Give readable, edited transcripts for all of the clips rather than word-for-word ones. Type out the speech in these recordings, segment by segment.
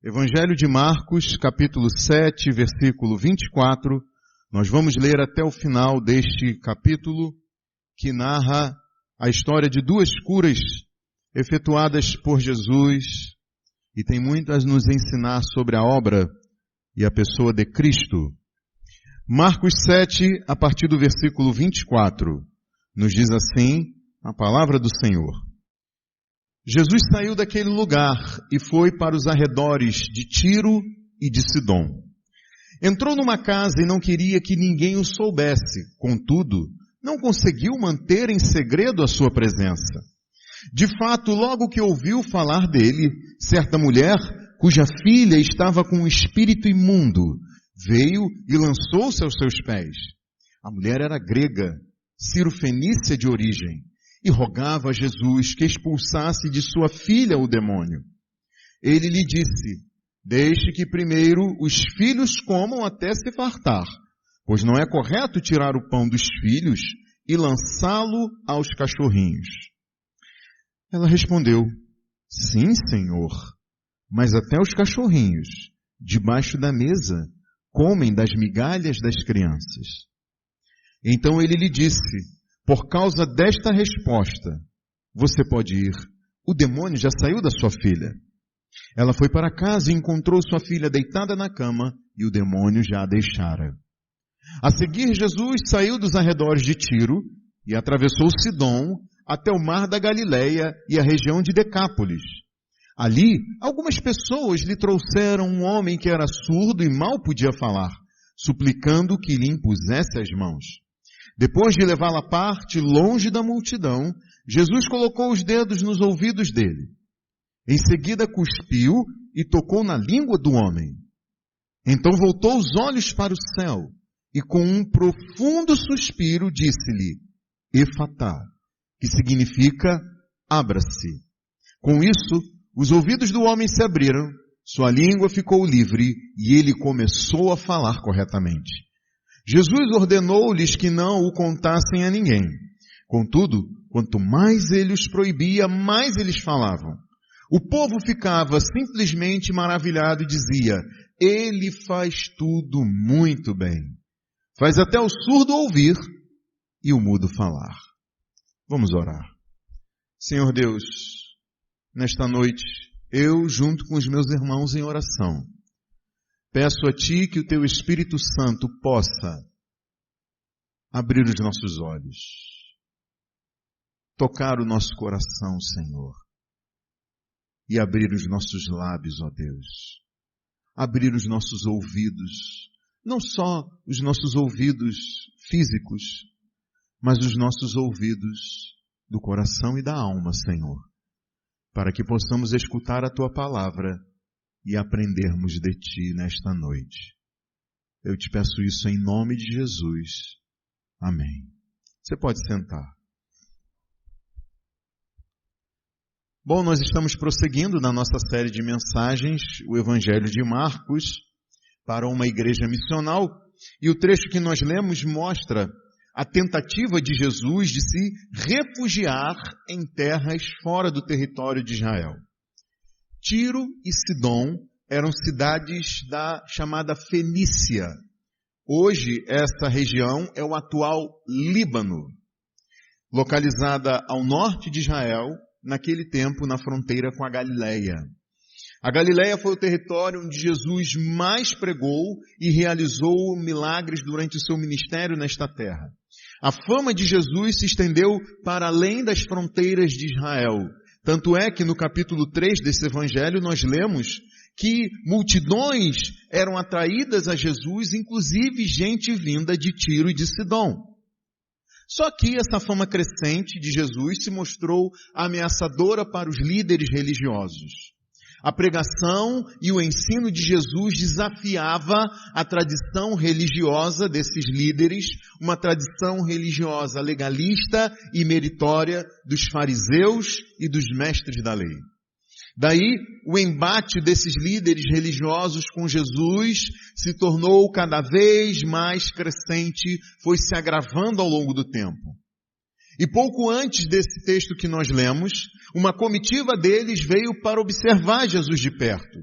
Evangelho de Marcos, capítulo 7, versículo 24. Nós vamos ler até o final deste capítulo, que narra a história de duas curas efetuadas por Jesus e tem muito a nos ensinar sobre a obra e a pessoa de Cristo. Marcos 7, a partir do versículo 24, nos diz assim a palavra do Senhor. Jesus saiu daquele lugar e foi para os arredores de Tiro e de Sidom. Entrou numa casa e não queria que ninguém o soubesse, contudo, não conseguiu manter em segredo a sua presença. De fato, logo que ouviu falar dele, certa mulher, cuja filha estava com um espírito imundo, veio e lançou-se aos seus pés. A mulher era grega, cirofenícia de origem, e rogava a Jesus que expulsasse de sua filha o demônio. Ele lhe disse, deixe que primeiro os filhos comam até se fartar, pois não é correto tirar o pão dos filhos e lançá-lo aos cachorrinhos. Ela respondeu, sim, Senhor, mas até os cachorrinhos, debaixo da mesa, comem das migalhas das crianças. Então ele lhe disse, por causa desta resposta, você pode ir. O demônio já saiu da sua filha. Ela foi para casa e encontrou sua filha deitada na cama e o demônio já a deixara. A seguir, Jesus saiu dos arredores de Tiro e atravessou Sidom até o mar da Galileia e a região de Decápolis. Ali, algumas pessoas lhe trouxeram um homem que era surdo e mal podia falar, suplicando que lhe impusesse as mãos. Depois de levá-la à parte, longe da multidão, Jesus colocou os dedos nos ouvidos dele. Em seguida cuspiu e tocou na língua do homem. Então voltou os olhos para o céu e com um profundo suspiro disse-lhe, Efatá, que significa abra-se. Com isso, os ouvidos do homem se abriram, sua língua ficou livre e ele começou a falar corretamente. Jesus ordenou-lhes que não o contassem a ninguém. Contudo, quanto mais ele os proibia, mais eles falavam. O povo ficava simplesmente maravilhado e dizia, ele faz tudo muito bem. Faz até o surdo ouvir e o mudo falar. Vamos orar. Senhor Deus, nesta noite, eu, junto com os meus irmãos em oração, peço a Ti que o Teu Espírito Santo possa abrir os nossos olhos, tocar o nosso coração, Senhor, e abrir os nossos lábios, ó Deus, abrir os nossos ouvidos, não só os nossos ouvidos físicos, mas os nossos ouvidos do coração e da alma, Senhor, para que possamos escutar a Tua palavra e aprendermos de Ti nesta noite. Eu te peço isso em nome de Jesus. Amém. Você pode sentar. Bom, nós estamos prosseguindo na nossa série de mensagens, o Evangelho de Marcos, para uma igreja missional, e o trecho que nós lemos mostra a tentativa de Jesus de se refugiar em terras fora do território de Israel. Tiro e Sidom eram cidades da chamada Fenícia. Hoje, essa região é o atual Líbano, localizada ao norte de Israel, naquele tempo na fronteira com a Galileia. A Galileia foi o território onde Jesus mais pregou e realizou milagres durante o seu ministério nesta terra. A fama de Jesus se estendeu para além das fronteiras de Israel. Tanto é que no capítulo 3 desse evangelho nós lemos que multidões eram atraídas a Jesus, inclusive gente vinda de Tiro e de Sidom. Só que essa fama crescente de Jesus se mostrou ameaçadora para os líderes religiosos. A pregação e o ensino de Jesus desafiava a tradição religiosa desses líderes, uma tradição religiosa legalista e meritória dos fariseus e dos mestres da lei. Daí, o embate desses líderes religiosos com Jesus se tornou cada vez mais crescente, foi se agravando ao longo do tempo. E pouco antes desse texto que nós lemos, uma comitiva deles veio para observar Jesus de perto.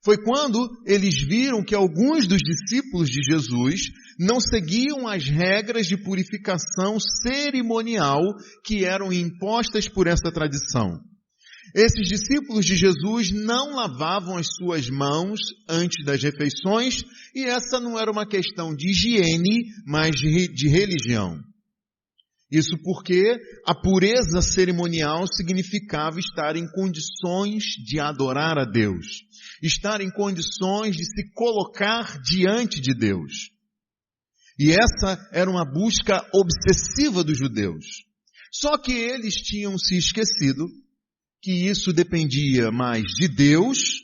Foi quando eles viram que alguns dos discípulos de Jesus não seguiam as regras de purificação cerimonial que eram impostas por essa tradição. Esses discípulos de Jesus não lavavam as suas mãos antes das refeições, e essa não era uma questão de higiene, mas de religião. Isso porque a pureza cerimonial significava estar em condições de adorar a Deus, estar em condições de se colocar diante de Deus. E essa era uma busca obsessiva dos judeus. Só que eles tinham se esquecido que isso dependia mais de Deus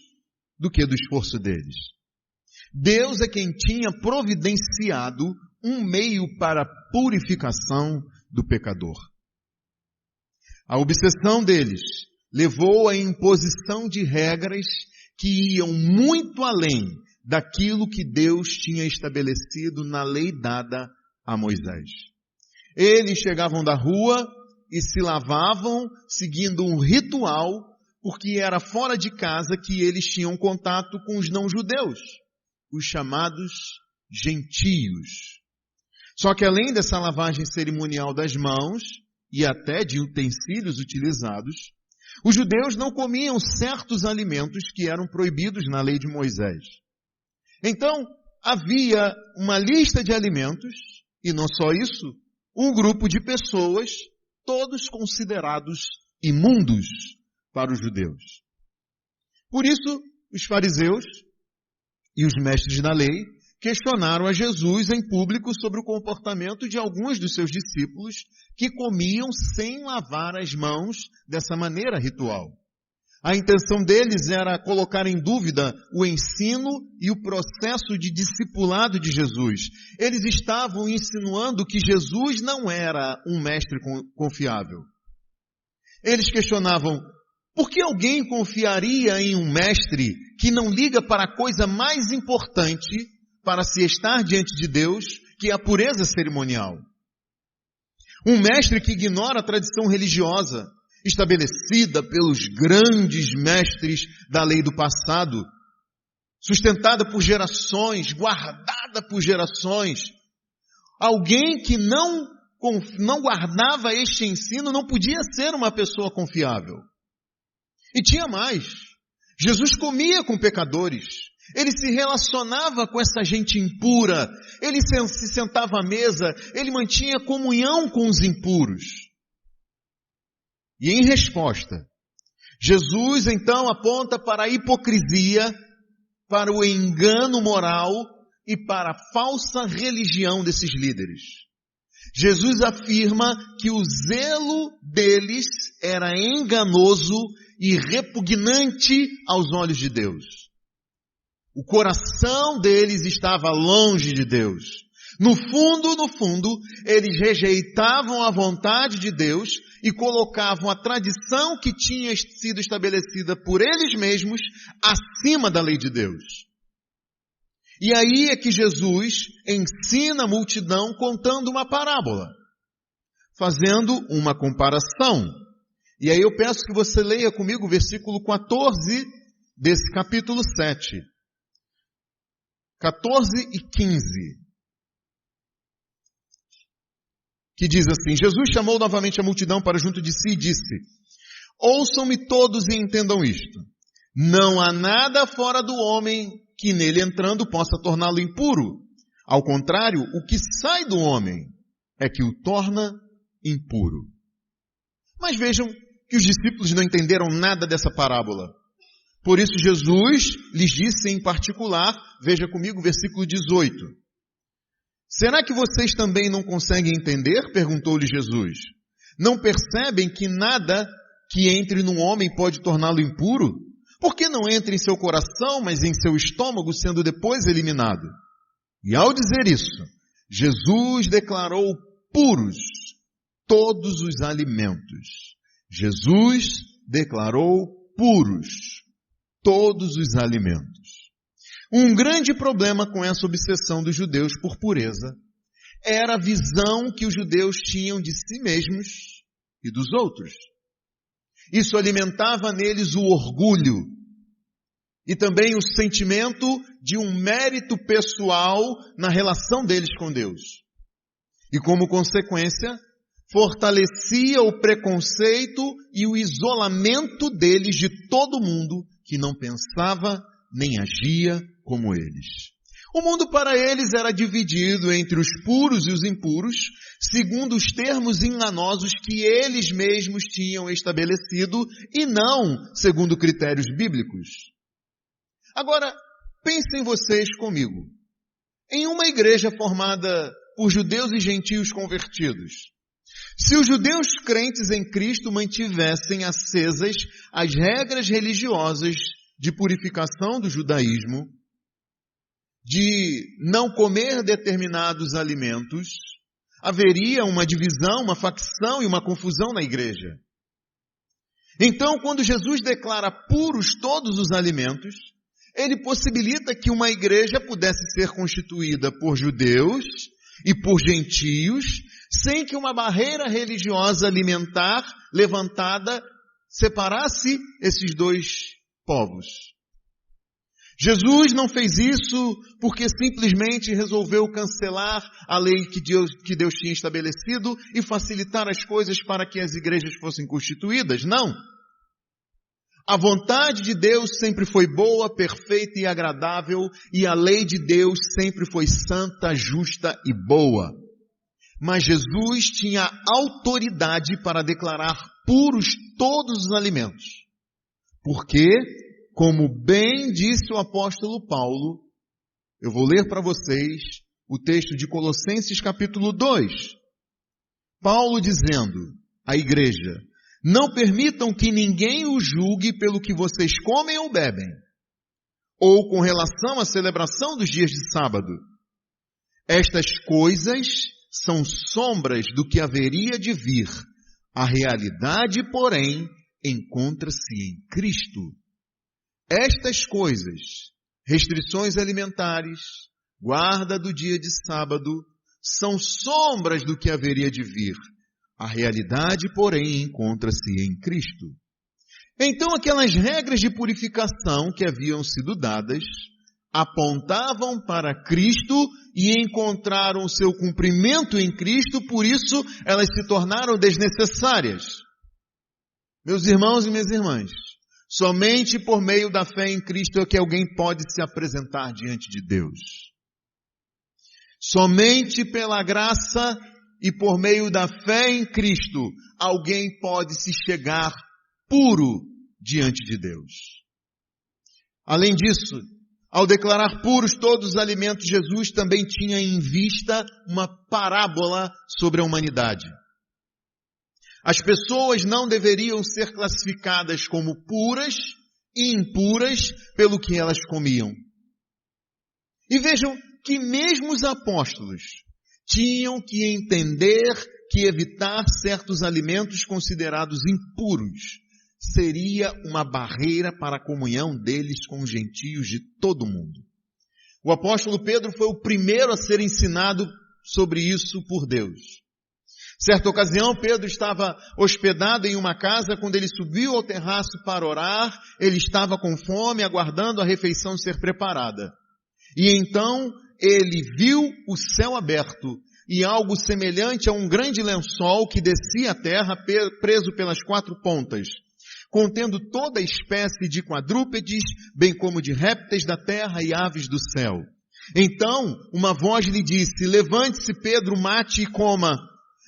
do que do esforço deles. Deus é quem tinha providenciado um meio para a purificação do pecador. A obsessão deles levou à imposição de regras que iam muito além daquilo que Deus tinha estabelecido na lei dada a Moisés. Eles chegavam da rua e se lavavam seguindo um ritual, porque era fora de casa que eles tinham contato com os não-judeus, os chamados gentios. Só que além dessa lavagem cerimonial das mãos e até de utensílios utilizados, os judeus não comiam certos alimentos que eram proibidos na lei de Moisés. Então, havia uma lista de alimentos, e não só isso, um grupo de pessoas, todos considerados imundos para os judeus. Por isso, os fariseus e os mestres da lei questionaram a Jesus em público sobre o comportamento de alguns dos seus discípulos que comiam sem lavar as mãos dessa maneira ritual. A intenção deles era colocar em dúvida o ensino e o processo de discipulado de Jesus. Eles estavam insinuando que Jesus não era um mestre confiável. Eles questionavam: por que alguém confiaria em um mestre que não liga para a coisa mais importante para se estar diante de Deus, que é a pureza cerimonial? Um mestre que ignora a tradição religiosa estabelecida pelos grandes mestres da lei do passado, sustentada por gerações, guardada por gerações. Alguém que não guardava este ensino não podia ser uma pessoa confiável. E tinha mais. Jesus comia com pecadores. Ele se relacionava com essa gente impura. Ele se sentava à mesa. Ele mantinha comunhão com os impuros. E em resposta, Jesus então aponta para a hipocrisia, para o engano moral e para a falsa religião desses líderes. Jesus afirma que o zelo deles era enganoso e repugnante aos olhos de Deus. O coração deles estava longe de Deus. No fundo, eles rejeitavam a vontade de Deus e colocavam a tradição que tinha sido estabelecida por eles mesmos acima da lei de Deus. E aí é que Jesus ensina a multidão contando uma parábola, fazendo uma comparação. E aí eu peço que você leia comigo o versículo 14 desse capítulo 7. 14 e 15. Que diz assim: Jesus chamou novamente a multidão para junto de si e disse: ouçam-me todos e entendam isto. Não há nada fora do homem que nele entrando possa torná-lo impuro. Ao contrário, o que sai do homem é que o torna impuro. Mas vejam que os discípulos não entenderam nada dessa parábola. Por isso Jesus lhes disse em particular, veja comigo o versículo 18. Será que vocês também não conseguem entender? Perguntou-lhe Jesus. Não percebem que nada que entre num homem pode torná-lo impuro? Por que não entra em seu coração, mas em seu estômago, sendo depois eliminado? E ao dizer isso, Jesus declarou puros todos os alimentos. Jesus declarou puros todos os alimentos. Um grande problema com essa obsessão dos judeus por pureza era a visão que os judeus tinham de si mesmos e dos outros. Isso alimentava neles o orgulho. e também o sentimento de um mérito pessoal na relação deles com Deus. E como consequência, fortalecia o preconceito e o isolamento deles de todo mundo que não pensava nem agia como eles. O mundo para eles era dividido entre os puros e os impuros, segundo os termos enganosos que eles mesmos tinham estabelecido e não segundo critérios bíblicos. Agora, pensem vocês comigo. Em uma igreja formada por judeus e gentios convertidos, se os judeus crentes em Cristo mantivessem acesas as regras religiosas de purificação do judaísmo, de não comer determinados alimentos, haveria uma divisão, uma facção e uma confusão na igreja. Então, quando Jesus declara puros todos os alimentos, ele possibilita que uma igreja pudesse ser constituída por judeus e por gentios, sem que uma barreira religiosa alimentar levantada separasse esses dois povos. Jesus não fez isso porque simplesmente resolveu cancelar a lei que Deus tinha estabelecido e facilitar as coisas para que as igrejas fossem constituídas. Não. A vontade de Deus sempre foi boa, perfeita e agradável, e a lei de Deus sempre foi santa, justa e boa. Mas Jesus tinha autoridade para declarar puros todos os alimentos. Porque, como bem disse o apóstolo Paulo, eu vou ler para vocês o texto de Colossenses capítulo 2. Paulo dizendo à igreja: não permitam que ninguém os julgue pelo que vocês comem ou bebem, ou com relação à celebração dos dias de sábado. Estas coisas são sombras do que haveria de vir. A realidade, porém, encontra-se em Cristo. Estas coisas, restrições alimentares, guarda do dia de sábado, são sombras do que haveria de vir. A realidade, porém, encontra-se em Cristo. Então, aquelas regras de purificação que haviam sido dadas apontavam para Cristo e encontraram seu cumprimento em Cristo, por isso elas se tornaram desnecessárias. Meus irmãos e minhas irmãs, somente por meio da fé em Cristo é que alguém pode se apresentar diante de Deus. Somente pela graça e por meio da fé em Cristo, alguém pode se chegar puro diante de Deus. Além disso, ao declarar puros todos os alimentos, Jesus também tinha em vista uma parábola sobre a humanidade. As pessoas não deveriam ser classificadas como puras e impuras pelo que elas comiam. E vejam que mesmo os apóstolos tinham que entender que evitar certos alimentos considerados impuros seria uma barreira para a comunhão deles com os gentios de todo o mundo. O apóstolo Pedro foi o primeiro a ser ensinado sobre isso por Deus. Certa ocasião, Pedro estava hospedado em uma casa. Quando ele subiu ao terraço para orar, ele estava com fome, aguardando a refeição ser preparada. E então ele viu o céu aberto e algo semelhante a um grande lençol que descia à terra preso pelas quatro pontas, contendo toda espécie de quadrúpedes, bem como de répteis da terra e aves do céu. Então uma voz lhe disse: levante-se, Pedro, mate e coma.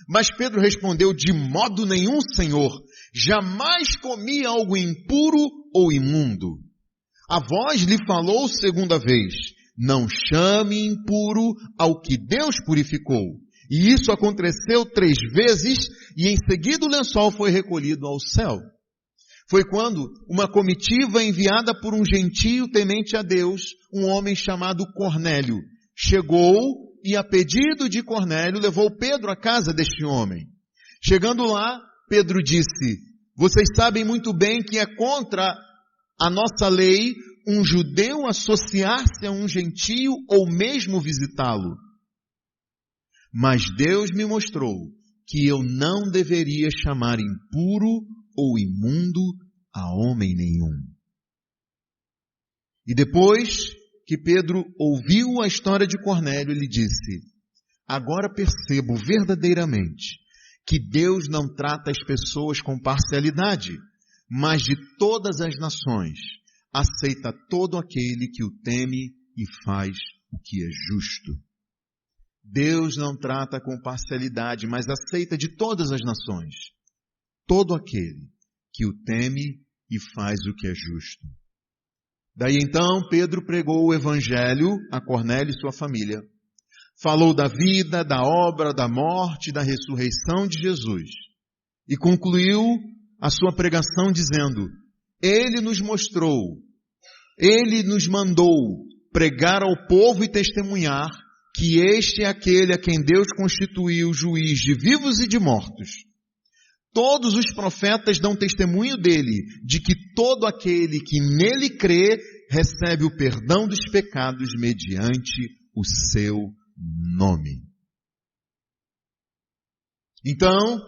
Mas Pedro respondeu: de modo nenhum, Senhor, jamais comi algo impuro ou imundo. A voz lhe falou segunda vez: não chame impuro ao que Deus purificou. E isso aconteceu 3 vezes, e em seguida o lençol foi recolhido ao céu. Foi quando uma comitiva enviada por um gentio temente a Deus, um homem chamado Cornélio, chegou e, a pedido de Cornélio, levou Pedro à casa deste homem. Chegando lá, Pedro disse: vocês sabem muito bem que é contra a nossa lei um judeu associar-se a um gentio ou mesmo visitá-lo. Mas Deus me mostrou que eu não deveria chamar impuro ou imundo a homem nenhum. E depois que Pedro ouviu a história de Cornélio, ele disse: agora percebo verdadeiramente que Deus não trata as pessoas com parcialidade, mas de todas as nações aceita todo aquele que o teme e faz o que é justo. Deus não trata com parcialidade, mas aceita de todas as nações todo aquele que o teme e faz o que é justo. Daí então Pedro pregou o evangelho a Cornélio e sua família. Falou da vida, da obra, da morte, da ressurreição de Jesus. E concluiu a sua pregação dizendo: Ele nos mostrou, Ele nos mandou pregar ao povo e testemunhar que este é aquele a quem Deus constituiu juiz de vivos e de mortos. Todos os profetas dão testemunho dele, de que todo aquele que nele crê recebe o perdão dos pecados mediante o seu nome. Então,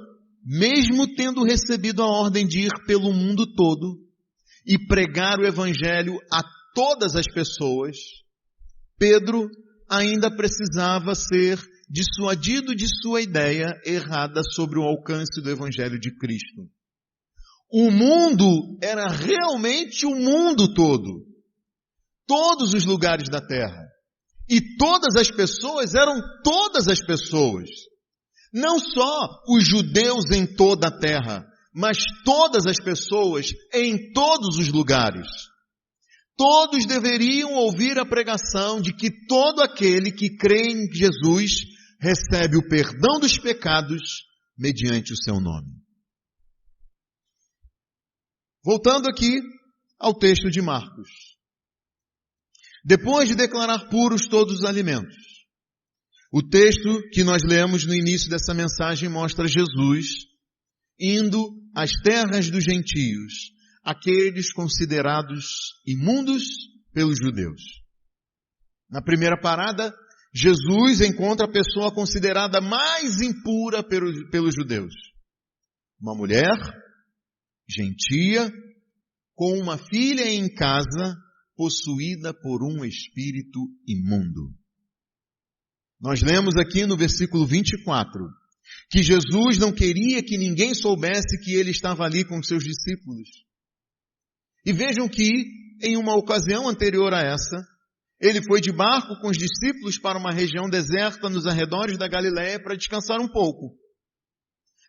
mesmo tendo recebido a ordem de ir pelo mundo todo e pregar o evangelho a todas as pessoas, Pedro ainda precisava ser dissuadido de sua ideia errada sobre o alcance do evangelho de Cristo. O mundo era realmente o mundo todo. Todos os lugares da terra. E todas as pessoas eram todas as pessoas. Não só os judeus em toda a terra, mas todas as pessoas em todos os lugares. Todos deveriam ouvir a pregação de que todo aquele que crê em Jesus recebe o perdão dos pecados mediante o seu nome. Voltando aqui ao texto de Marcos. Depois de declarar puros todos os alimentos, o texto que nós lemos no início dessa mensagem mostra Jesus indo às terras dos gentios, aqueles considerados imundos pelos judeus. Na primeira parada, Jesus encontra a pessoa considerada mais impura pelos judeus. Uma mulher gentia, com uma filha em casa, possuída por um espírito imundo. Nós lemos aqui no versículo 24, que Jesus não queria que ninguém soubesse que ele estava ali com os seus discípulos. E vejam que, em uma ocasião anterior a essa, ele foi de barco com os discípulos para uma região deserta nos arredores da Galileia para descansar um pouco.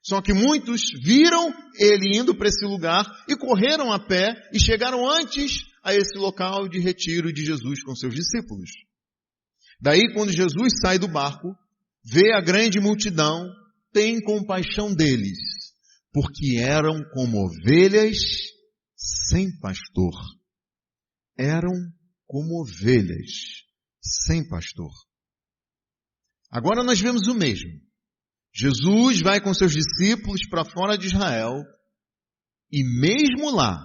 Só que muitos viram ele indo para esse lugar e correram a pé e chegaram antes a esse local de retiro de Jesus com seus discípulos. Daí, quando Jesus sai do barco, vê a grande multidão, tem compaixão deles, porque eram como ovelhas sem pastor. Eram como ovelhas sem pastor. Agora nós vemos o mesmo. Jesus vai com seus discípulos para fora de Israel e mesmo lá,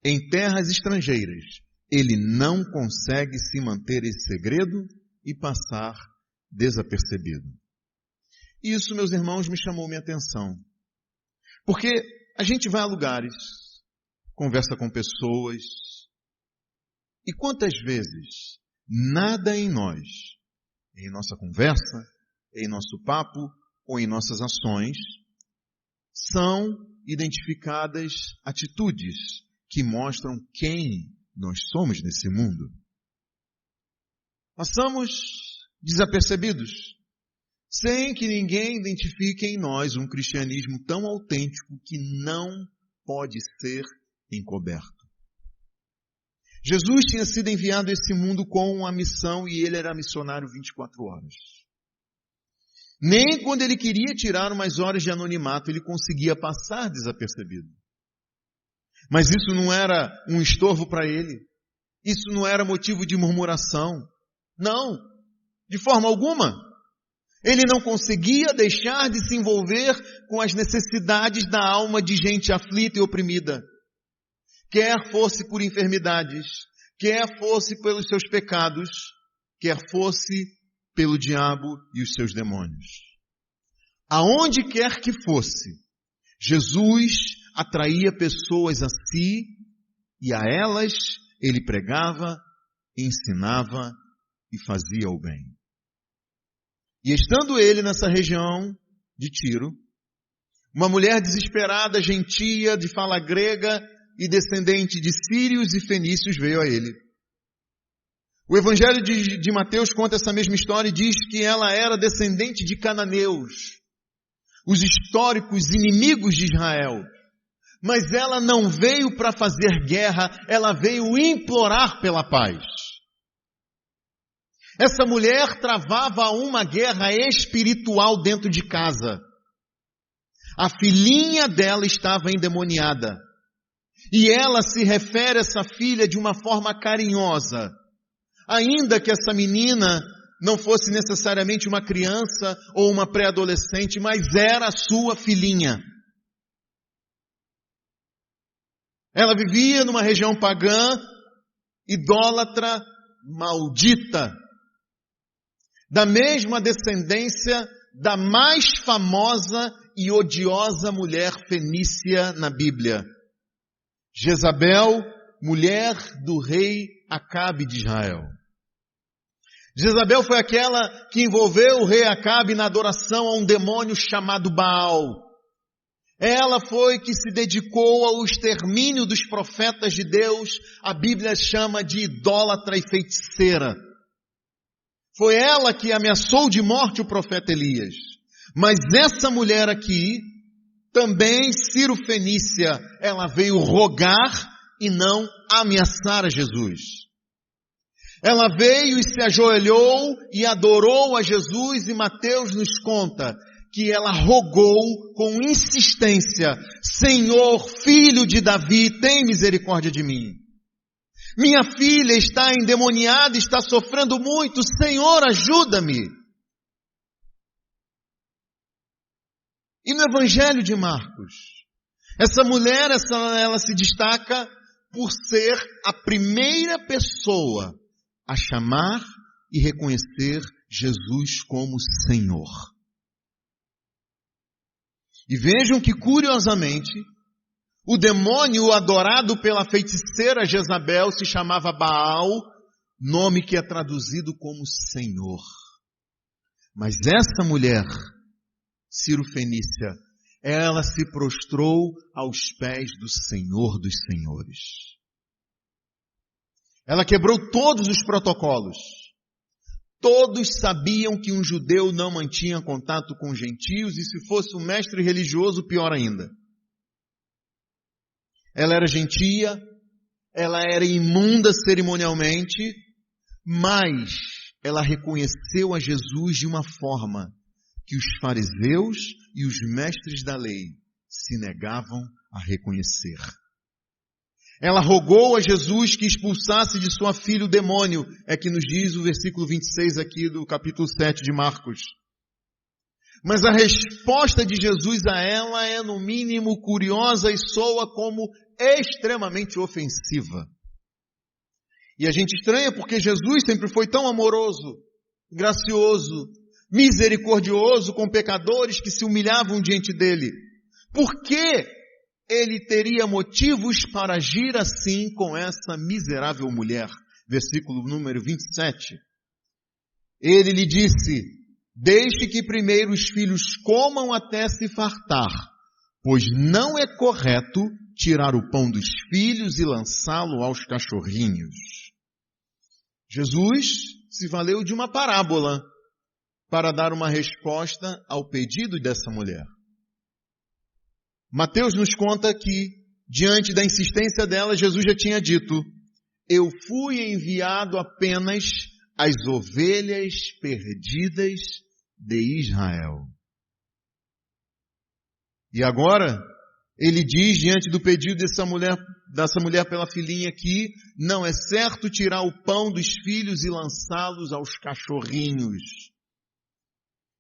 em terras estrangeiras, ele não consegue se manter esse segredo e passar desapercebido. Isso, meus irmãos, me chamou minha atenção. Porque a gente vai a lugares, conversa com pessoas, e quantas vezes nada em nós, em nossa conversa, em nosso papo ou em nossas ações, são identificadas atitudes que mostram quem nós somos nesse mundo. Passamos desapercebidos, sem que ninguém identifique em nós um cristianismo tão autêntico que não pode ser encoberto. Jesus tinha sido enviado a esse mundo com uma missão e ele era missionário 24 horas. Nem quando ele queria tirar umas horas de anonimato, ele conseguia passar desapercebido. Mas isso não era um estorvo para ele. Isso não era motivo de murmuração. Não, de forma alguma. Ele não conseguia deixar de se envolver com as necessidades da alma de gente aflita e oprimida. Quer fosse por enfermidades, quer fosse pelos seus pecados, quer fosse pelo diabo e os seus demônios. Aonde quer que fosse, Jesus atraía pessoas a si e a elas ele pregava ensinava e fazia o bem. E estando ele nessa região de Tiro, uma mulher desesperada, gentia, de fala grega e descendente de sírios e fenícios veio a ele. O Evangelho de Mateus conta essa mesma história e diz que ela era descendente de cananeus, os históricos inimigos de Israel. Mas ela não veio para fazer guerra, ela veio implorar pela paz. Essa mulher travava uma guerra espiritual dentro de casa. A filhinha dela estava endemoniada. E ela se refere a essa filha de uma forma carinhosa. Ainda que essa menina não fosse necessariamente uma criança ou uma pré-adolescente, mas era a sua filhinha. Ela vivia numa região pagã, idólatra, maldita, da mesma descendência da mais famosa e odiosa mulher fenícia na Bíblia. Jezabel, mulher do rei Acabe de Israel. Jezabel foi aquela que envolveu o rei Acabe na adoração a um demônio chamado Baal. Ela foi que se dedicou ao extermínio dos profetas de Deus, a Bíblia chama de idólatra e feiticeira. Foi ela que ameaçou de morte o profeta Elias. Mas essa mulher aqui, também Ciro-fenícia, ela veio rogar e não ameaçar a Jesus. Ela veio e se ajoelhou e adorou a Jesus, e Mateus nos conta que ela rogou com insistência: Senhor, filho de Davi, tem misericórdia de mim. Minha filha está endemoniada, está sofrendo muito, Senhor, ajuda-me. E no Evangelho de Marcos, essa mulher, ela se destaca por ser a primeira pessoa a chamar e reconhecer Jesus como Senhor. E vejam que, curiosamente, o demônio adorado pela feiticeira Jezabel se chamava Baal, nome que é traduzido como Senhor. Mas essa mulher, Ciro-fenícia, ela se prostrou aos pés do Senhor dos Senhores. Ela quebrou todos os protocolos. Todos sabiam que um judeu não mantinha contato com gentios, e se fosse um mestre religioso, pior ainda. Ela era gentia, ela era imunda cerimonialmente, mas ela reconheceu a Jesus de uma forma que os fariseus e os mestres da lei se negavam a reconhecer. Ela rogou a Jesus que expulsasse de sua filha o demônio, é que nos diz o versículo 26 aqui do capítulo 7 de Marcos. Mas a resposta de Jesus a ela é no mínimo curiosa e soa como extremamente ofensiva. E a gente estranha porque Jesus sempre foi tão amoroso, gracioso, misericordioso com pecadores que se humilhavam diante dele. Por que ele teria motivos para agir assim com essa miserável mulher? Versículo número 27. Ele lhe disse: deixe que primeiro os filhos comam até se fartar, pois não é correto tirar o pão dos filhos e lançá-lo aos cachorrinhos. Jesus se valeu de uma parábola para dar uma resposta ao pedido dessa mulher. Mateus nos conta que, diante da insistência dela, Jesus já tinha dito: eu fui enviado apenas às ovelhas perdidas de Israel. E agora, ele diz, diante do pedido dessa mulher pela filhinha aqui, não é certo tirar o pão dos filhos e lançá-los aos cachorrinhos.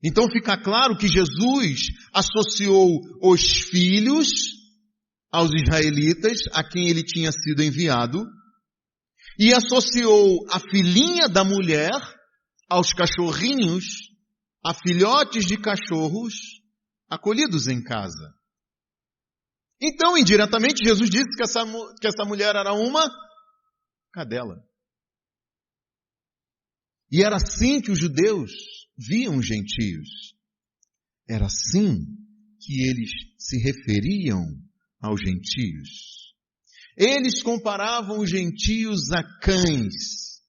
Então fica claro que Jesus associou os filhos aos israelitas, a quem ele tinha sido enviado, e associou a filhinha da mulher aos cachorrinhos, a filhotes de cachorros acolhidos em casa. Então, indiretamente, Jesus disse que essa mulher era uma cadela. E era assim que os judeus viam os gentios. Era assim que eles se referiam aos gentios. Eles comparavam os gentios a cães,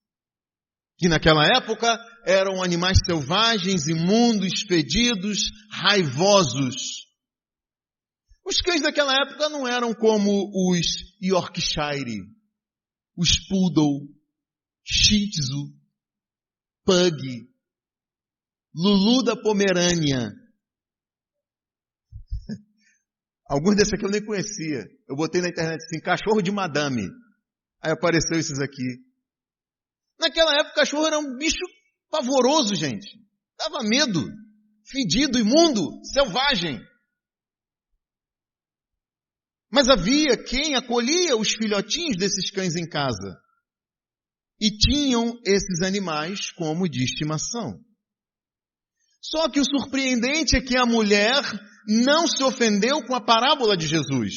que naquela época eram animais selvagens, imundos, fedidos, raivosos. Os cães daquela época não eram como os Yorkshire, os Poodle, Shih Tzu, Pug, Lulu da Pomerânia. Alguns desses aqui eu nem conhecia. Eu botei na internet assim, cachorro de madame. Aí apareceu esses aqui. Naquela época o cachorro era um bicho pavoroso, gente. Dava medo. Fedido, imundo, selvagem. Mas havia quem acolhia os filhotinhos desses cães em casa. E tinham esses animais como de estimação. Só que o surpreendente é que a mulher não se ofendeu com a parábola de Jesus.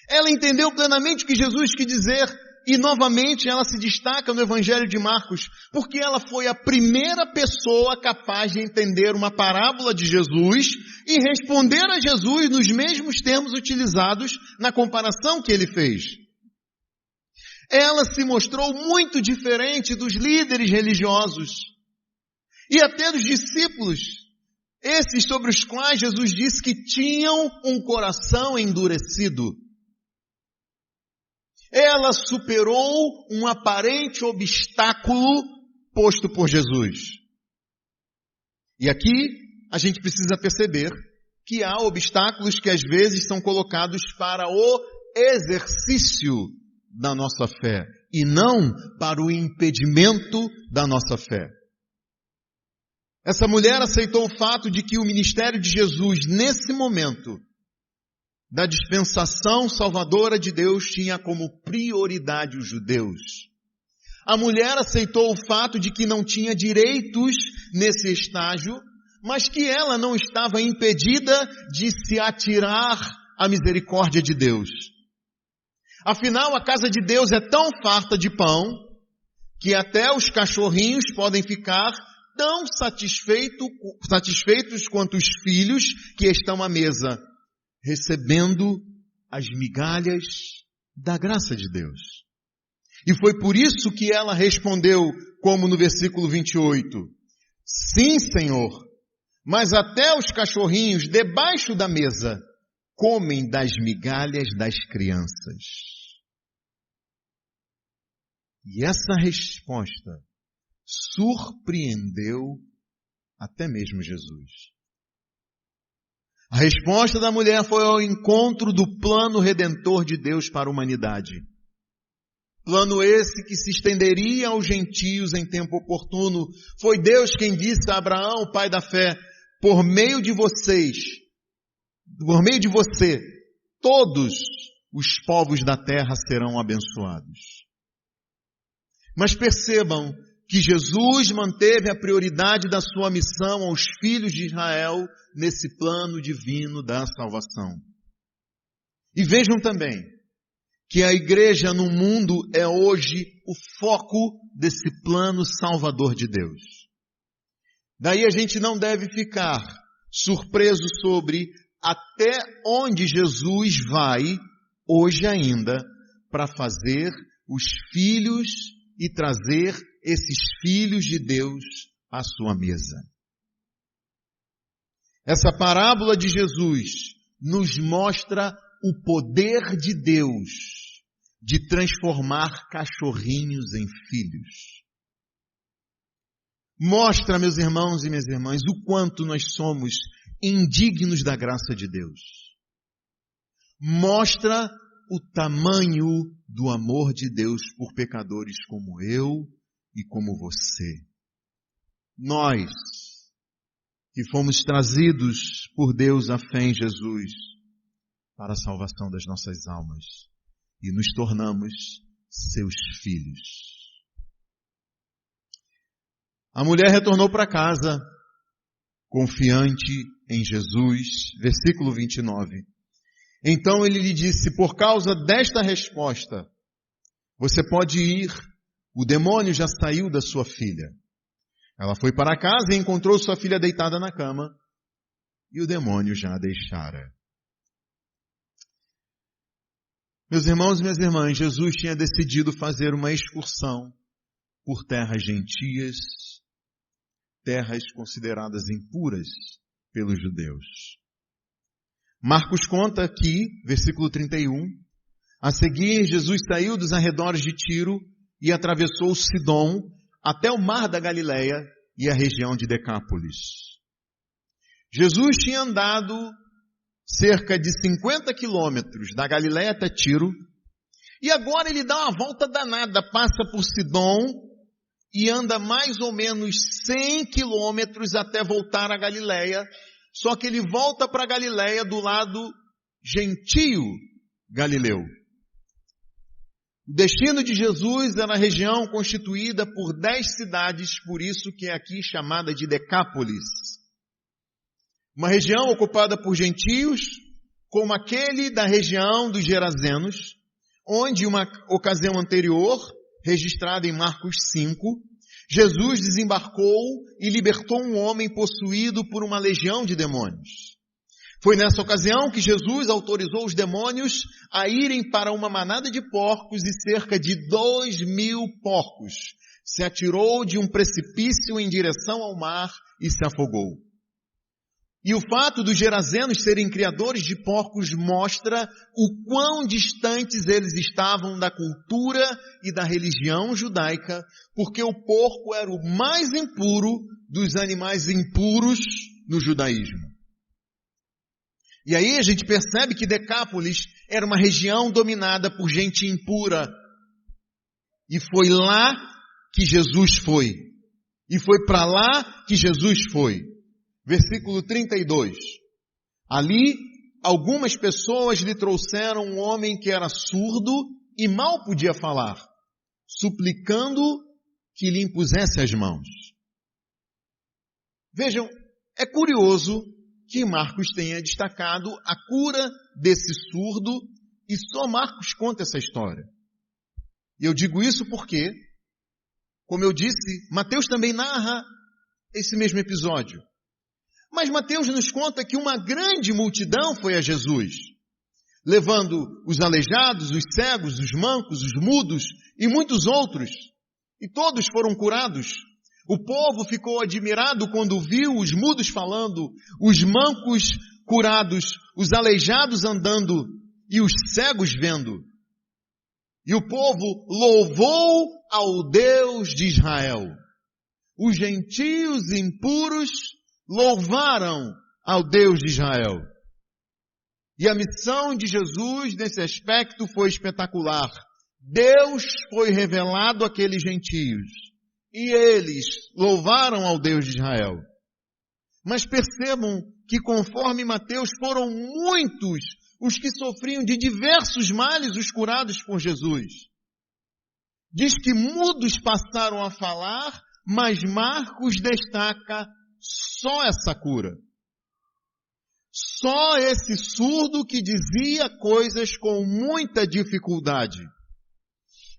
Ela entendeu plenamente o que Jesus quis dizer e novamente ela se destaca no Evangelho de Marcos, porque ela foi a primeira pessoa capaz de entender uma parábola de Jesus e responder a Jesus nos mesmos termos utilizados na comparação que ele fez. Ela se mostrou muito diferente dos líderes religiosos e até dos discípulos, esses sobre os quais Jesus disse que tinham um coração endurecido. Ela superou um aparente obstáculo posto por Jesus. E aqui a gente precisa perceber que há obstáculos que às vezes são colocados para o exercício da nossa fé e não para o impedimento da nossa fé. Essa mulher aceitou o fato de que o ministério de Jesus, nesse momento da dispensação salvadora de Deus, tinha como prioridade os judeus. A mulher aceitou o fato de que não tinha direitos nesse estágio, mas que ela não estava impedida de se atirar à misericórdia de Deus. Afinal, a casa de Deus é tão farta de pão que até os cachorrinhos podem ficar tão satisfeitos quanto os filhos que estão à mesa, recebendo as migalhas da graça de Deus. E foi por isso que ela respondeu, como no versículo 28, sim, Senhor, mas até os cachorrinhos debaixo da mesa comem das migalhas das crianças. E essa resposta surpreendeu até mesmo Jesus. A resposta da mulher foi ao encontro do plano redentor de Deus para a humanidade. Plano esse que se estenderia aos gentios em tempo oportuno. Foi Deus quem disse a Abraão, pai da fé, por meio de você, todos os povos da terra serão abençoados. Mas percebam que Jesus manteve a prioridade da sua missão aos filhos de Israel nesse plano divino da salvação. E vejam também que a igreja no mundo é hoje o foco desse plano salvador de Deus. Daí a gente não deve ficar surpreso sobre até onde Jesus vai, hoje ainda, para fazer os filhos e trazer esses filhos de Deus à sua mesa. Essa parábola de Jesus nos mostra o poder de Deus de transformar cachorrinhos em filhos. Mostra, meus irmãos e minhas irmãs, o quanto nós somos indignos da graça de Deus. Mostra o tamanho do amor de Deus por pecadores como eu e como você. Nós, que fomos trazidos por Deus à fé em Jesus para a salvação das nossas almas e nos tornamos seus filhos. A mulher retornou para casa, confiante em Jesus. Versículo 29. Então ele lhe disse, por causa desta resposta, você pode ir, o demônio já saiu da sua filha. Ela foi para casa e encontrou sua filha deitada na cama, e o demônio já a deixara. Meus irmãos e minhas irmãs, Jesus tinha decidido fazer uma excursão por terras gentias, terras consideradas impuras pelos judeus. Marcos conta aqui, versículo 31, a seguir Jesus saiu dos arredores de Tiro e atravessou Sidom até o mar da Galileia e a região de Decápolis. Jesus tinha andado cerca de 50 quilômetros da Galileia até Tiro, e agora ele dá uma volta danada, passa por Sidom e anda mais ou menos 100 quilômetros até voltar à Galileia, só que ele volta para a Galileia do lado gentio galileu. O destino de Jesus era a região constituída por 10 cidades, por isso que é aqui chamada de Decápolis. Uma região ocupada por gentios, como aquele da região dos Gerazenos, onde uma ocasião anterior, registrada em Marcos 5, Jesus desembarcou e libertou um homem possuído por uma legião de demônios. Foi nessa ocasião que Jesus autorizou os demônios a irem para uma manada de porcos e cerca de 2.000 porcos se atirou de um precipício em direção ao mar e se afogou. E o fato dos Gerazenos serem criadores de porcos mostra o quão distantes eles estavam da cultura e da religião judaica, porque o porco era o mais impuro dos animais impuros no judaísmo. E aí a gente percebe que Decápolis era uma região dominada por gente impura. E foi lá que Jesus foi. E foi para lá que Jesus foi. Versículo 32. Ali, algumas pessoas lhe trouxeram um homem que era surdo e mal podia falar, suplicando que lhe impusesse as mãos. Vejam, é curioso que Marcos tenha destacado a cura desse surdo e só Marcos conta essa história. E eu digo isso porque, como eu disse, Mateus também narra esse mesmo episódio. Mas Mateus nos conta que uma grande multidão foi a Jesus, levando os aleijados, os cegos, os mancos, os mudos e muitos outros. E todos foram curados. O povo ficou admirado quando viu os mudos falando, os mancos curados, os aleijados andando e os cegos vendo. E o povo louvou ao Deus de Israel. Os gentios impuros louvaram ao Deus de Israel. E a missão de Jesus nesse aspecto foi espetacular. Deus foi revelado àqueles gentios e eles louvaram ao Deus de Israel. Mas percebam que conforme Mateus foram muitos os que sofriam de diversos males os curados por Jesus. Diz que mudos passaram a falar, mas Marcos destaca só essa cura. Só esse surdo que dizia coisas com muita dificuldade.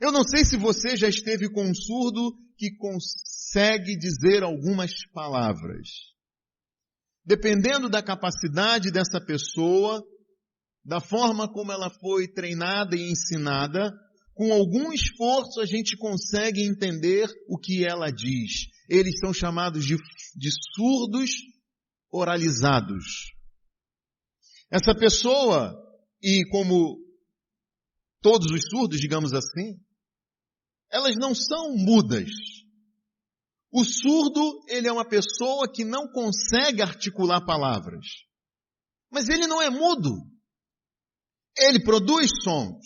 Eu não sei se você já esteve com um surdo que consegue dizer algumas palavras. Dependendo da capacidade dessa pessoa, da forma como ela foi treinada e ensinada, com algum esforço a gente consegue entender o que ela diz. Eles são chamados de surdos oralizados. Essa pessoa, e como todos os surdos, digamos assim, elas não são mudas. O surdo, ele é uma pessoa que não consegue articular palavras. Mas ele não é mudo. Ele produz sons.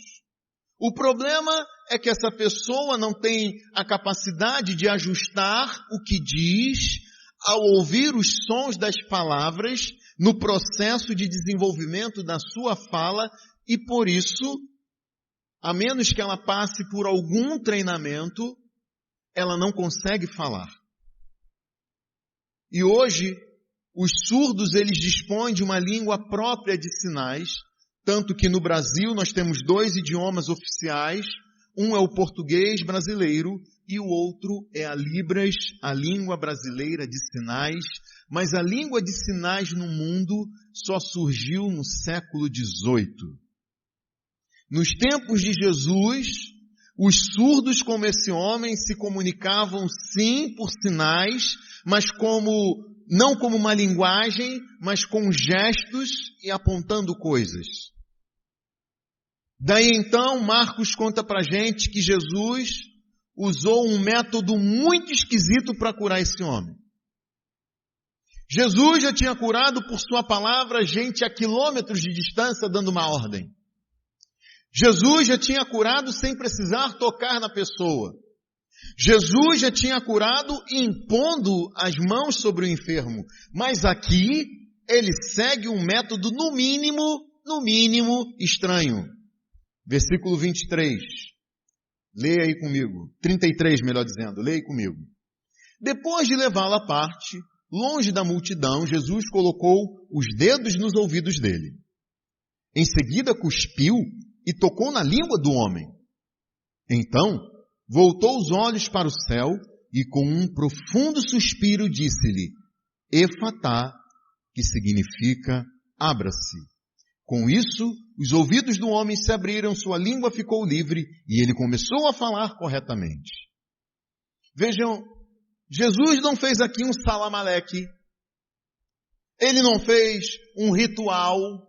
O problema é que essa pessoa não tem a capacidade de ajustar o que diz ao ouvir os sons das palavras no processo de desenvolvimento da sua fala e por isso, a menos que ela passe por algum treinamento, ela não consegue falar. E hoje, os surdos, eles dispõem de uma língua própria de sinais, tanto que no Brasil nós temos 2 idiomas oficiais, Um é o português brasileiro e o outro é a Libras, a língua brasileira de sinais. Mas a língua de sinais no mundo só surgiu no século XVIII. Nos tempos de Jesus, os surdos como esse homem se comunicavam sim por sinais, mas não como uma linguagem, mas com gestos e apontando coisas. Daí então, Marcos conta pra gente que Jesus usou um método muito esquisito para curar esse homem. Jesus já tinha curado por sua palavra gente a quilômetros de distância dando uma ordem. Jesus já tinha curado sem precisar tocar na pessoa. Jesus já tinha curado impondo as mãos sobre o enfermo. Mas aqui, ele segue um método no mínimo, estranho. Versículo 23. Leia aí comigo. 33, melhor dizendo. Leia aí comigo. Depois de levá-lo à parte, longe da multidão, Jesus colocou os dedos nos ouvidos dele. Em seguida cuspiu e tocou na língua do homem. Então, voltou os olhos para o céu e com um profundo suspiro disse-lhe, Efatá, que significa abra-se. Com isso, os ouvidos do homem se abriram, sua língua ficou livre e ele começou a falar corretamente. Vejam, Jesus não fez aqui um salamaleque. Ele não fez um ritual.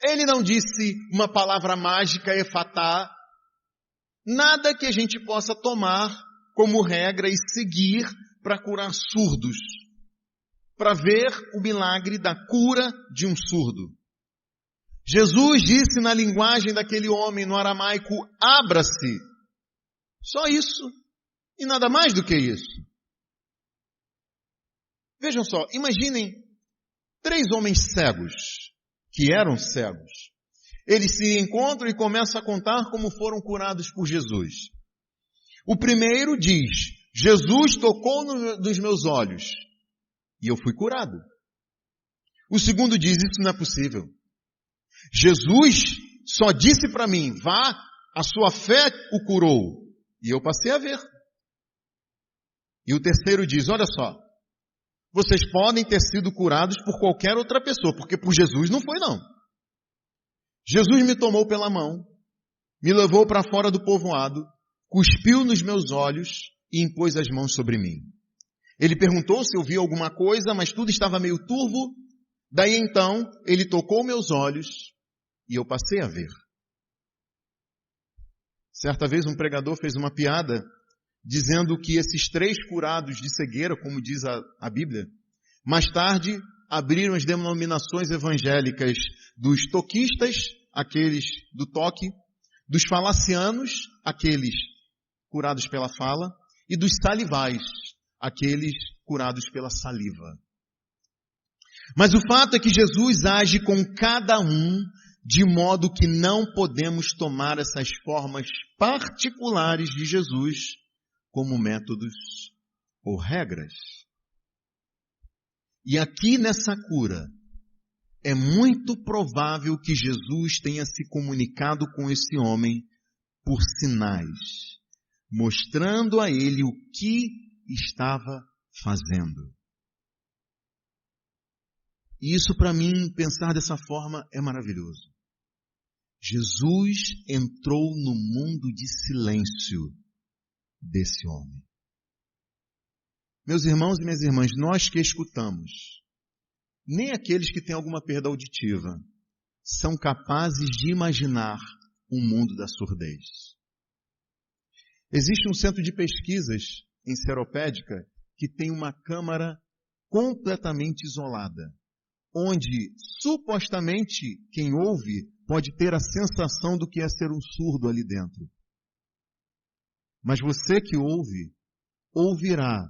Ele não disse uma palavra mágica, efatá. Nada que a gente possa tomar como regra e seguir para curar surdos. Para ver o milagre da cura de um surdo. Jesus disse na linguagem daquele homem no aramaico, abra-se. Só isso. E nada mais do que isso. Vejam só, imaginem 3 homens cegos, que eram cegos. Eles se encontram e começam a contar como foram curados por Jesus. O primeiro diz, Jesus tocou nos meus olhos e eu fui curado. O segundo diz, isso não é possível. Jesus só disse para mim, vá, a sua fé o curou. E eu passei a ver. E o terceiro diz, olha só, vocês podem ter sido curados por qualquer outra pessoa, porque por Jesus não foi não. Jesus me tomou pela mão, me levou para fora do povoado, cuspiu nos meus olhos e impôs as mãos sobre mim. Ele perguntou se eu via alguma coisa, mas tudo estava meio turvo. Daí então, ele tocou meus olhos e eu passei a ver. Certa vez um pregador fez uma piada dizendo que esses 3 curados de cegueira, como diz a Bíblia, mais tarde abriram as denominações evangélicas dos toquistas, aqueles do toque, dos falacianos, aqueles curados pela fala, e dos salivais, aqueles curados pela saliva. Mas o fato é que Jesus age com cada um de modo que não podemos tomar essas formas particulares de Jesus como métodos ou regras. E aqui nessa cura, é muito provável que Jesus tenha se comunicado com esse homem por sinais, mostrando a ele o que estava fazendo. E isso para mim, pensar dessa forma, é maravilhoso. Jesus entrou no mundo de silêncio desse homem. Meus irmãos e minhas irmãs, nós que escutamos, nem aqueles que têm alguma perda auditiva, são capazes de imaginar o mundo da surdez. Existe um centro de pesquisas em Seropédica que tem uma câmara completamente isolada, onde supostamente quem ouve pode ter a sensação do que é ser um surdo ali dentro. Mas você que ouve, ouvirá,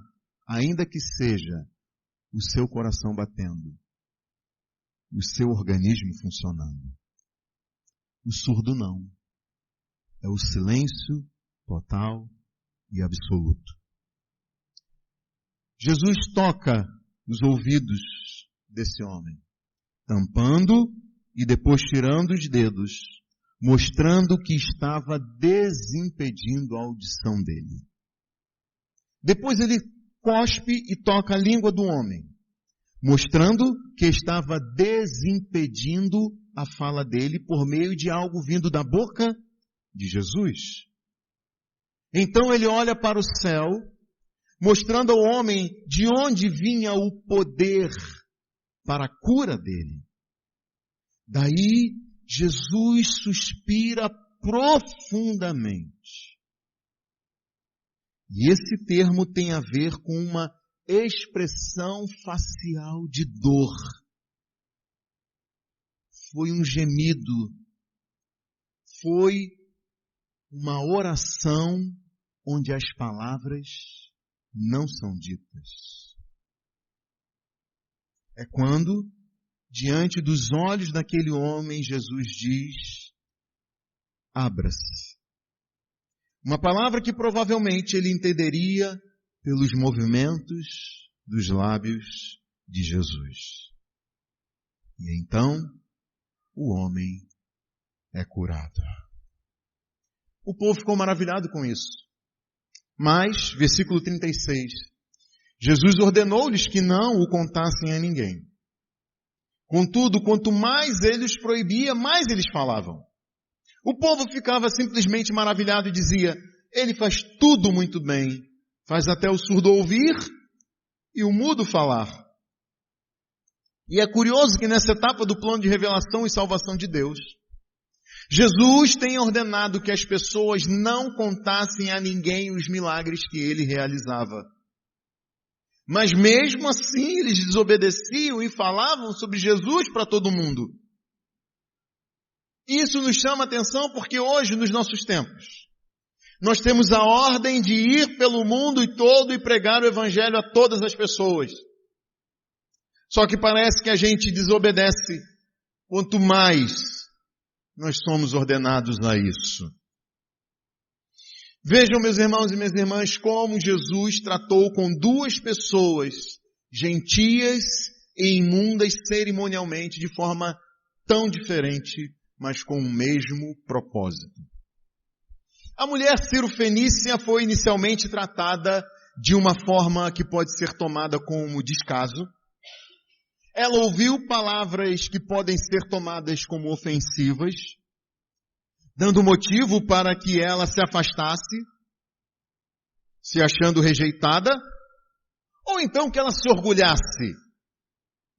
ainda que seja, o seu coração batendo, o seu organismo funcionando. O surdo não. É o silêncio total e absoluto. Jesus toca os ouvidos desse homem, tampando e depois tirando os dedos, mostrando que estava desimpedindo a audição dele. Depois ele cospe e toca a língua do homem, mostrando que estava desimpedindo a fala dele por meio de algo vindo da boca de Jesus. Então ele olha para o céu, mostrando ao homem de onde vinha o poder para a cura dele. Daí Jesus suspira profundamente. E esse termo tem a ver com uma expressão facial de dor. Foi um gemido. Foi uma oração onde as palavras não são ditas. É quando, diante dos olhos daquele homem, Jesus diz, abra-se. Uma palavra que provavelmente ele entenderia pelos movimentos dos lábios de Jesus. E então, o homem é curado. O povo ficou maravilhado com isso. Mas, versículo 36, Jesus ordenou-lhes que não o contassem a ninguém. Contudo, quanto mais ele os proibia, mais eles falavam. O povo ficava simplesmente maravilhado e dizia, ele faz tudo muito bem, faz até o surdo ouvir e o mudo falar. E é curioso que nessa etapa do plano de revelação e salvação de Deus, Jesus tem ordenado que as pessoas não contassem a ninguém os milagres que ele realizava. Mas mesmo assim eles desobedeciam e falavam sobre Jesus para todo mundo. Isso nos chama a atenção porque hoje, nos nossos tempos, nós temos a ordem de ir pelo mundo todo e pregar o Evangelho a todas as pessoas. Só que parece que a gente desobedece quanto mais nós somos ordenados a isso. Vejam, meus irmãos e minhas irmãs, como Jesus tratou com duas pessoas gentias e imundas cerimonialmente de forma tão diferente, mas com o mesmo propósito. A mulher cirofenícia foi inicialmente tratada de uma forma que pode ser tomada como descaso. Ela ouviu palavras que podem ser tomadas como ofensivas, dando motivo para que ela se afastasse, se achando rejeitada, ou então que ela se orgulhasse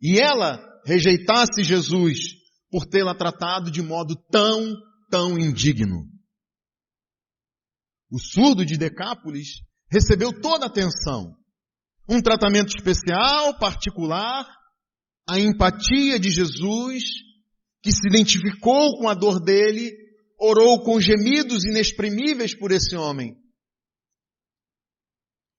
e ela rejeitasse Jesus por tê-la tratado de modo tão indigno. O surdo de Decápolis recebeu toda a atenção, um tratamento especial, particular, a empatia de Jesus, que se identificou com a dor dele, orou com gemidos inexprimíveis por esse homem.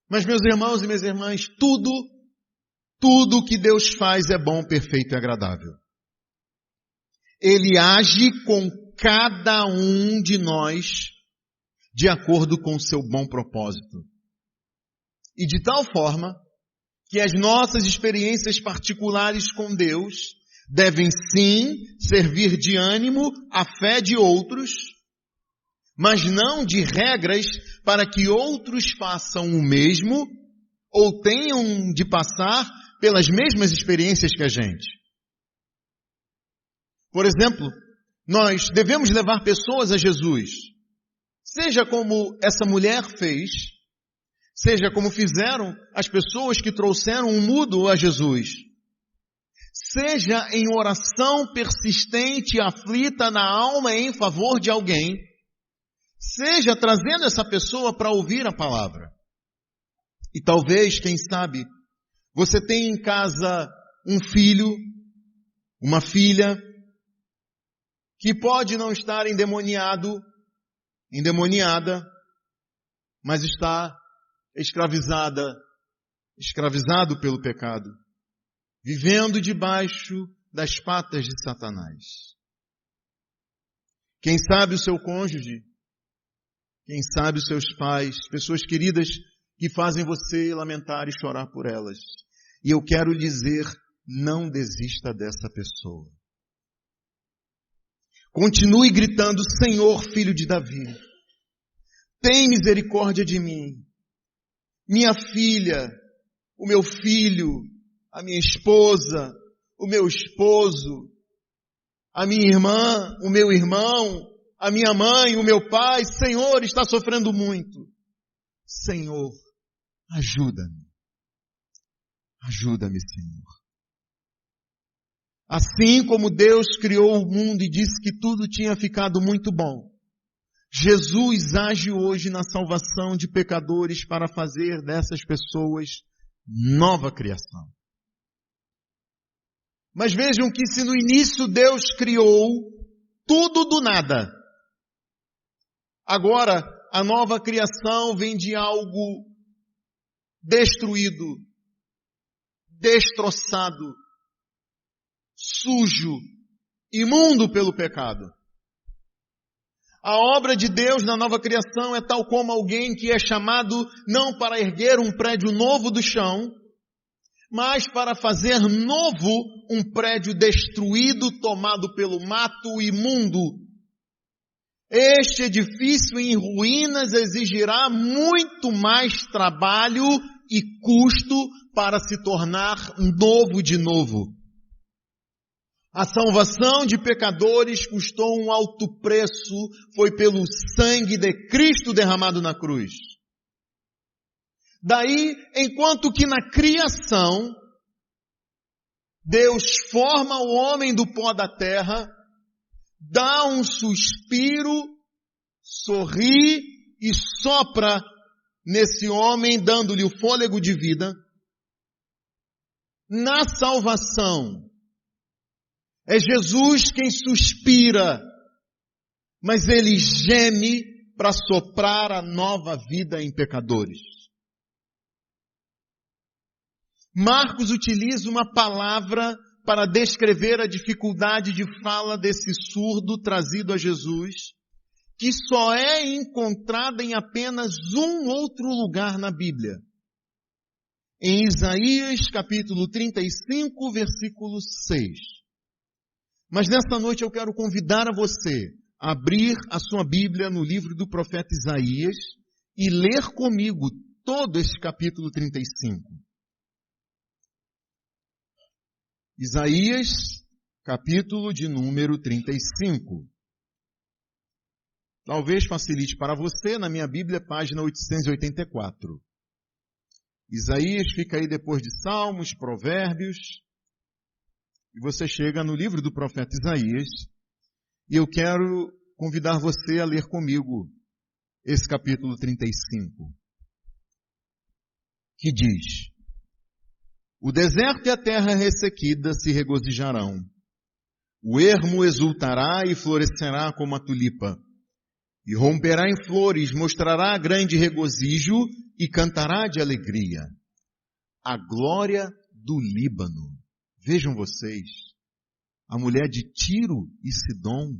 Mas, meus irmãos e minhas irmãs, tudo que Deus faz é bom, perfeito e agradável. Ele age com cada um de nós de acordo com o seu bom propósito. E de tal forma que as nossas experiências particulares com Deus devem sim servir de ânimo à fé de outros, mas não de regras para que outros façam o mesmo ou tenham de passar pelas mesmas experiências que a gente. Por exemplo, nós devemos levar pessoas a Jesus, seja como essa mulher fez, seja como fizeram as pessoas que trouxeram um mudo a Jesus. Seja em oração persistente e aflita na alma em favor de alguém, seja trazendo essa pessoa para ouvir a palavra. E talvez, quem sabe, você tenha em casa um filho, uma filha, que pode não estar endemoniado, endemoniada, mas está escravizado pelo pecado, vivendo debaixo das patas de Satanás. Quem sabe o seu cônjuge, quem sabe os seus pais, pessoas queridas que fazem você lamentar e chorar por elas. E eu quero lhe dizer, não desista dessa pessoa. Continue gritando: Senhor, filho de Davi, tem misericórdia de mim. Minha filha, o meu filho, a minha esposa, o meu esposo, a minha irmã, o meu irmão, a minha mãe, o meu pai, Senhor, está sofrendo muito. Senhor, ajuda-me. Ajuda-me, Senhor. Assim como Deus criou o mundo e disse que tudo tinha ficado muito bom, Jesus age hoje na salvação de pecadores para fazer dessas pessoas nova criação. Mas vejam que se no início Deus criou tudo do nada, agora a nova criação vem de algo destruído, destroçado, sujo, imundo pelo pecado. A obra de Deus na nova criação é tal como alguém que é chamado não para erguer um prédio novo do chão, mas para fazer novo um prédio destruído, tomado pelo mato imundo. Este edifício em ruínas exigirá muito mais trabalho e custo para se tornar novo de novo. A salvação de pecadores custou um alto preço, foi pelo sangue de Cristo derramado na cruz. Daí, enquanto que na criação, Deus forma o homem do pó da terra, dá um suspiro, sorri e sopra nesse homem, dando-lhe o fôlego de vida. Na salvação, é Jesus quem suspira, mas ele geme para soprar a nova vida em pecadores. Marcos utiliza uma palavra para descrever a dificuldade de fala desse surdo trazido a Jesus, que só é encontrada em apenas um outro lugar na Bíblia. Em Isaías capítulo 35, versículo 6. Mas nesta noite eu quero convidar a você a abrir a sua Bíblia no livro do profeta Isaías e ler comigo todo esse capítulo 35. Isaías, capítulo de número 35. Talvez facilite para você, na minha Bíblia, página 884. Isaías fica aí depois de Salmos, Provérbios. E você chega no livro do profeta Isaías, e eu quero convidar você a ler comigo esse capítulo 35, que diz: O deserto e a terra ressequida se regozijarão, o ermo exultará e florescerá como a tulipa, e romperá em flores, mostrará grande regozijo e cantará de alegria. A glória do Líbano. Vejam vocês, a mulher de Tiro e Sidom.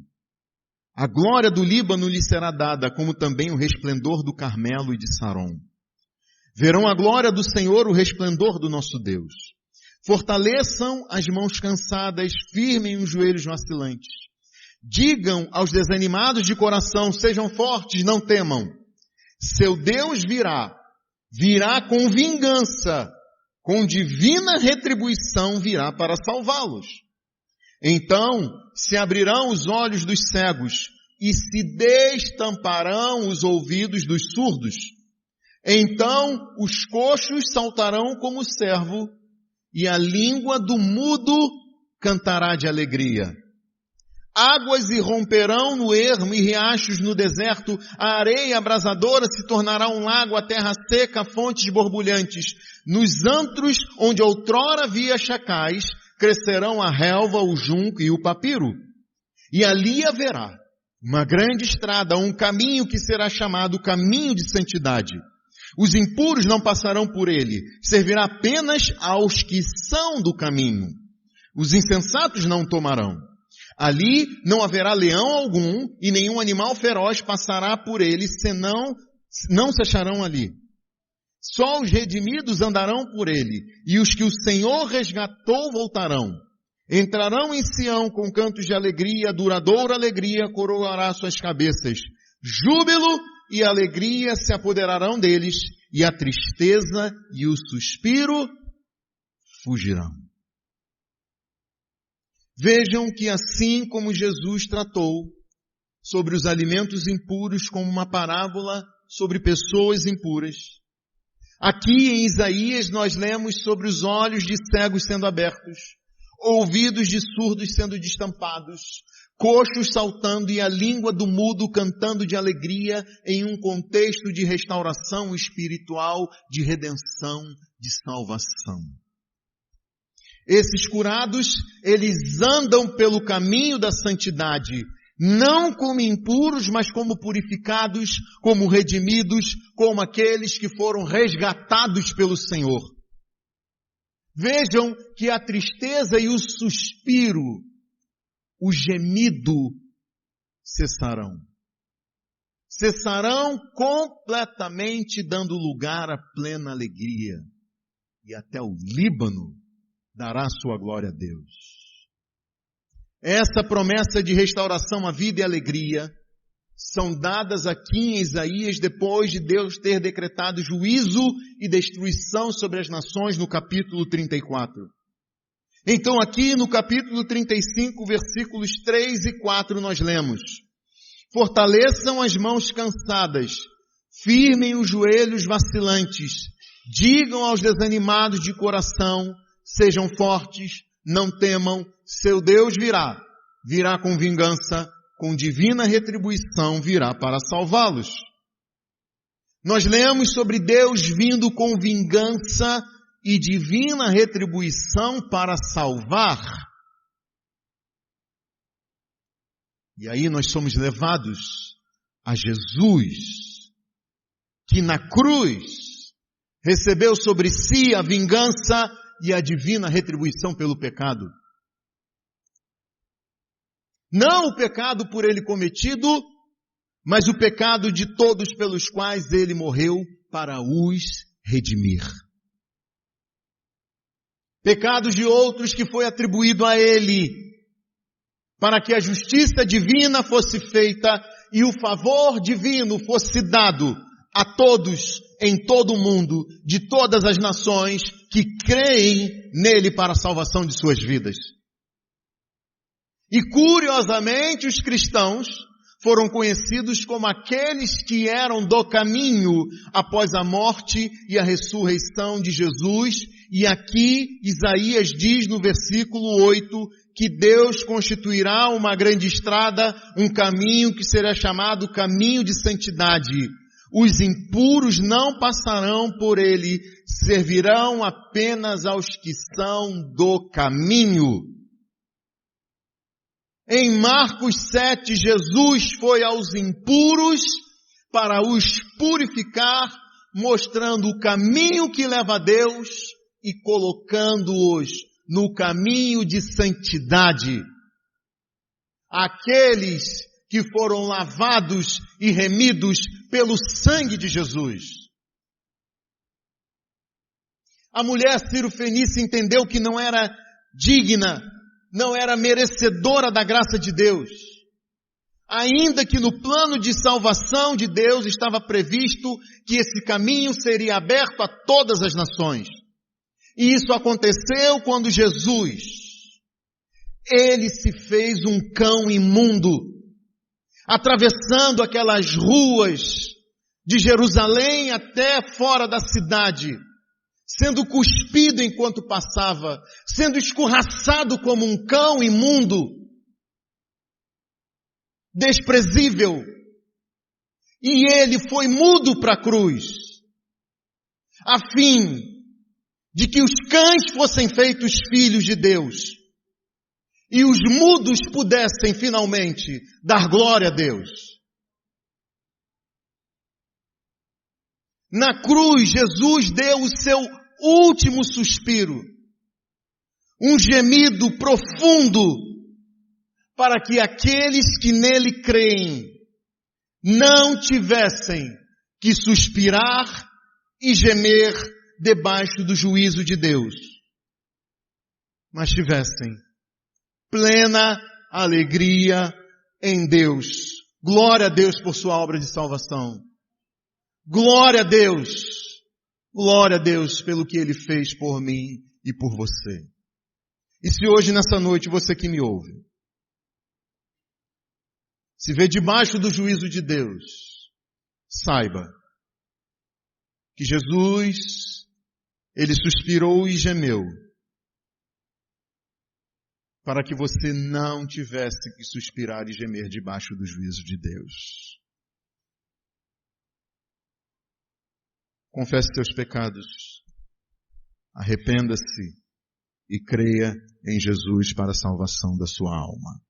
A glória do Líbano lhe será dada, como também o resplendor do Carmelo e de Saron. Verão a glória do Senhor, o resplendor do nosso Deus. Fortaleçam as mãos cansadas, firmem os joelhos vacilantes. Digam aos desanimados de coração, sejam fortes, não temam. Seu Deus virá com vingança. Com divina retribuição virá para salvá-los. Então se abrirão os olhos dos cegos e se destamparão os ouvidos dos surdos. Então os coxos saltarão como servo e a língua do mudo cantará de alegria. Águas irromperão no ermo e riachos no deserto, a areia abrasadora se tornará um lago, a terra seca, fontes borbulhantes. Nos antros onde outrora havia chacais, crescerão a relva, o junco e o papiro. E ali haverá uma grande estrada, um caminho que será chamado caminho de santidade. Os impuros não passarão por ele, servirá apenas aos que são do caminho. Os insensatos não tomarão. Ali não haverá leão algum e nenhum animal feroz passará por ele, senão não se acharão ali. Só os redimidos andarão por ele, e os que o Senhor resgatou voltarão. Entrarão em Sião com cantos de alegria, duradoura alegria coroará suas cabeças. Júbilo e alegria se apoderarão deles, e a tristeza e o suspiro fugirão. Vejam que assim como Jesus tratou sobre os alimentos impuros como uma parábola sobre pessoas impuras, aqui em Isaías nós lemos sobre os olhos de cegos sendo abertos, ouvidos de surdos sendo destampados, coxos saltando e a língua do mudo cantando de alegria em um contexto de restauração espiritual, de redenção, de salvação. Esses curados, eles andam pelo caminho da santidade, não como impuros, mas como purificados, como redimidos, como aqueles que foram resgatados pelo Senhor. Vejam que a tristeza e o suspiro, o gemido cessarão. Cessarão completamente, dando lugar à plena alegria. E até o Líbano dará sua glória a Deus. Essa promessa de restauração à vida e alegria são dadas aqui em Isaías depois de Deus ter decretado juízo e destruição sobre as nações no capítulo 34. Então aqui no capítulo 35, versículos 3 e 4 nós lemos: fortaleçam as mãos cansadas, firmem os joelhos vacilantes, digam aos desanimados de coração, sejam fortes, não temam, seu Deus virá com vingança, com divina retribuição virá para salvá-los. Nós lemos sobre Deus vindo com vingança e divina retribuição para salvar. E aí nós somos levados a Jesus, que na cruz recebeu sobre si a vingança e a divina retribuição pelo pecado. Não o pecado por ele cometido, mas o pecado de todos pelos quais ele morreu para os redimir. Pecados de outros que foi atribuído a ele, para que a justiça divina fosse feita e o favor divino fosse dado a todos em todo o mundo, de todas as nações que creem nele para a salvação de suas vidas. E curiosamente os cristãos foram conhecidos como aqueles que eram do caminho após a morte e a ressurreição de Jesus. E aqui Isaías diz no versículo 8 que Deus constituirá uma grande estrada, um caminho que será chamado caminho de santidade. Os impuros não passarão por ele, servirão apenas aos que são do caminho. Em Marcos 7, Jesus foi aos impuros para os purificar, mostrando o caminho que leva a Deus e colocando-os no caminho de santidade. Aqueles que foram lavados e remidos pelo sangue de Jesus. A mulher Ciro-fenícia entendeu que não era digna, não era merecedora da graça de Deus. Ainda que no plano de salvação de Deus estava previsto que esse caminho seria aberto a todas as nações. E isso aconteceu quando Jesus, ele se fez um cão imundo, atravessando aquelas ruas de Jerusalém até fora da cidade, sendo cuspido enquanto passava, sendo escorraçado como um cão imundo, desprezível. E ele foi mudo para a cruz, a fim de que os cães fossem feitos filhos de Deus e os mudos pudessem finalmente dar glória a Deus. Na cruz, Jesus deu o seu último suspiro, um gemido profundo, para que aqueles que nele creem não tivessem que suspirar e gemer debaixo do juízo de Deus, mas tivessem plena alegria em Deus. Glória a Deus por sua obra de salvação. Glória a Deus. Glória a Deus pelo que Ele fez por mim e por você. E se hoje, nessa noite, você que me ouve, se vê debaixo do juízo de Deus, saiba que Jesus, Ele suspirou e gemeu para que você não tivesse que suspirar e gemer debaixo do juízo de Deus. Confesse seus pecados, arrependa-se e creia em Jesus para a salvação da sua alma.